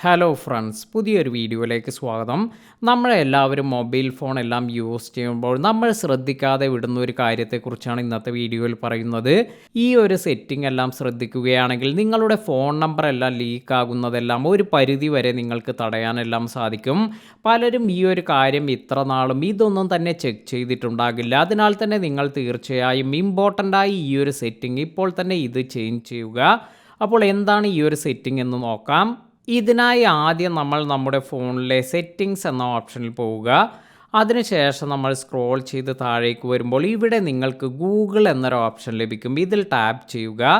Hello friends, പുതിയൊരു വീഡിയോയിലേക്ക് സ്വാഗതം. നമ്മളെല്ലാവരും മൊബൈൽ ഫോൺ എല്ലാം യൂസ് ചെയ്യുമ്പോൾ നമ്മൾ ശ്രദ്ധിക്കാതെ വിടുന്ന ഒരു കാര്യത്തെക്കുറിച്ചാണ് ഇന്നത്തെ വീഡിയോയിൽ പറയുന്നത്. ഈ ഒരു സെറ്റിംഗ് എല്ലാം ശ്രദ്ധിക്കുകയാണെങ്കിൽ നിങ്ങളുടെ ഫോൺ നമ്പർ എല്ലാം ലീക്ക് ആകുന്നതെല്ലാം ഒരു പരിധി വരെ നിങ്ങൾക്ക് തടയാനെല്ലാം സാധിക്കും. പലരും ഈ ഒരു കാര്യം ഇത്ര നാളും ഇതൊന്നും തന്നെ ചെക്ക് ചെയ്തിട്ടുണ്ടാകില്ല. അതിനാൽ തന്നെ നിങ്ങൾ തീർച്ചയായും ഇമ്പോർട്ടൻ്റായി ഈ ഒരു സെറ്റിംഗ് ഇപ്പോൾ തന്നെ ഇത് ചേഞ്ച് ചെയ്യുക. അപ്പോൾ എന്താണ് ഈ ഒരു സെറ്റിംഗ് എന്ന് നോക്കാം. ഇതിനായി ആദ്യം നമ്മൾ നമ്മുടെ ഫോണിലെ സെറ്റിങ്സ് എന്ന ഓപ്ഷനിൽ പോവുക. അതിനുശേഷം നമ്മൾ സ്ക്രോൾ ചെയ്ത് താഴേക്ക് വരുമ്പോൾ ഇവിടെ നിങ്ങൾക്ക് ഗൂഗിൾ എന്നൊരു ഓപ്ഷൻ ലഭിക്കും. ഇതിൽ ടാപ്പ് ചെയ്യുക.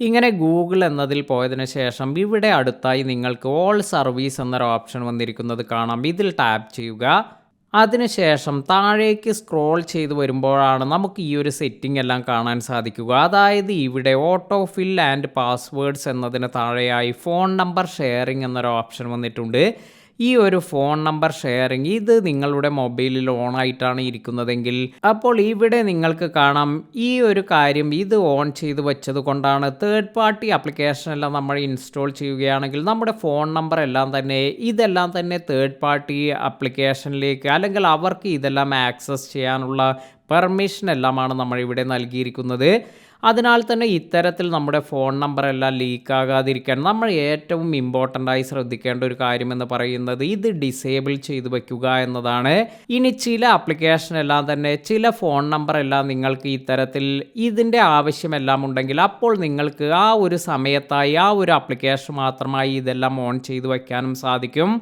ഇങ്ങനെ ഗൂഗിൾ എന്നതിൽ പോയതിന് ശേഷം ഇവിടെ അടുത്തായി നിങ്ങൾക്ക് ഓൾ സർവീസ് എന്നൊരു ഓപ്ഷൻ വന്നിരിക്കുന്നത് കാണാം. ഇതിൽ ടാപ്പ് ചെയ്യുക. അതിനുശേഷം താഴേക്ക് സ്ക്രോൾ ചെയ്ത് വരുമ്പോഴാണ് നമുക്ക് ഈ ഒരു സെറ്റിംഗ് എല്ലാം കാണാൻ സാധിക്കുക. അതായത് ഇവിടെ ഓട്ടോ ഫിൽ ആൻഡ് പാസ്വേഡ്സ് എന്നതിന് താഴെയായി ഫോൺ നമ്പർ ഷെയറിംഗ് എന്നൊരു ഓപ്ഷൻ വന്നിട്ടുണ്ട്. ഈ ഒരു ഫോൺ നമ്പർ ഷെയറിംഗ് ഇത് നിങ്ങളുടെ മൊബൈലിൽ ഓൺ ആയിട്ടാണ് ഇരിക്കുന്നതെങ്കിൽ അപ്പോൾ ഇവിടെ നിങ്ങൾക്ക് കാണാം ഈ ഒരു കാര്യം ഇത് ഓൺ ചെയ്ത് വെച്ചത് കൊണ്ടാണ് തേർഡ് പാർട്ടി ആപ്ലിക്കേഷൻ എല്ലാം നമ്മൾ ഇൻസ്റ്റാൾ ചെയ്യുകയാണെങ്കിൽ നമ്മുടെ ഫോൺ നമ്പർ എല്ലാം തന്നെ ഇതെല്ലാം തന്നെ തേർഡ് പാർട്ടി ആപ്ലിക്കേഷനിലേക്ക് അല്ലെങ്കിൽ അവർക്ക് ഇതെല്ലാം ആക്സസ് ചെയ്യാനുള്ള പെർമിഷൻ എല്ലാമാണ് നമ്മളിവിടെ നൽകിയിരിക്കുന്നത്. അതിനാൽ തന്നെ ഇത്തരത്തിൽ നമ്മുടെ ഫോൺ നമ്പർ എല്ലാം ലീക്കാകാതിരിക്കാൻ നമ്മൾ ഏറ്റവും ഇമ്പോർട്ടൻ്റായി ശ്രദ്ധിക്കേണ്ട ഒരു കാര്യമെന്ന് പറയുന്നത് ഇത് ഡിസേബിൾ ചെയ്ത് വയ്ക്കുക എന്നതാണ്. ഇനി ചില ആപ്ലിക്കേഷൻ എല്ലാം തന്നെ ചില ഫോൺ നമ്പർ എല്ലാം നിങ്ങൾക്ക് ഇത്തരത്തിൽ ഇതിൻ്റെ ആവശ്യമെല്ലാം ഉണ്ടെങ്കിൽ അപ്പോൾ നിങ്ങൾക്ക് ആ ഒരു സമയത്തായി ആ ഒരു ആപ്ലിക്കേഷൻ മാത്രമായി ഇതെല്ലാം ഓൺ ചെയ്ത് വയ്ക്കാനും സാധിക്കും.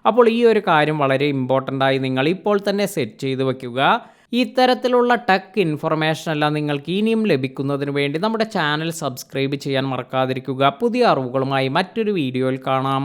അപ്പോൾ ഈ ഒരു കാര്യം വളരെ ഇമ്പോർട്ടൻ്റായി നിങ്ങൾ ഇപ്പോൾ തന്നെ സെറ്റ് ചെയ്ത് വയ്ക്കുക. ഇത്തരത്തിലുള്ള ടെക് ഇൻഫർമേഷൻ എല്ലാം നിങ്ങൾക്ക് ഇനിയും ലഭിക്കുന്നതിന് വേണ്ടി നമ്മുടെ ചാനൽ സബ്സ്ക്രൈബ് ചെയ്യാൻ മറക്കാതിരിക്കുക. പുതിയ അറിവുകളുമായി മറ്റൊരു വീഡിയോയിൽ കാണാം.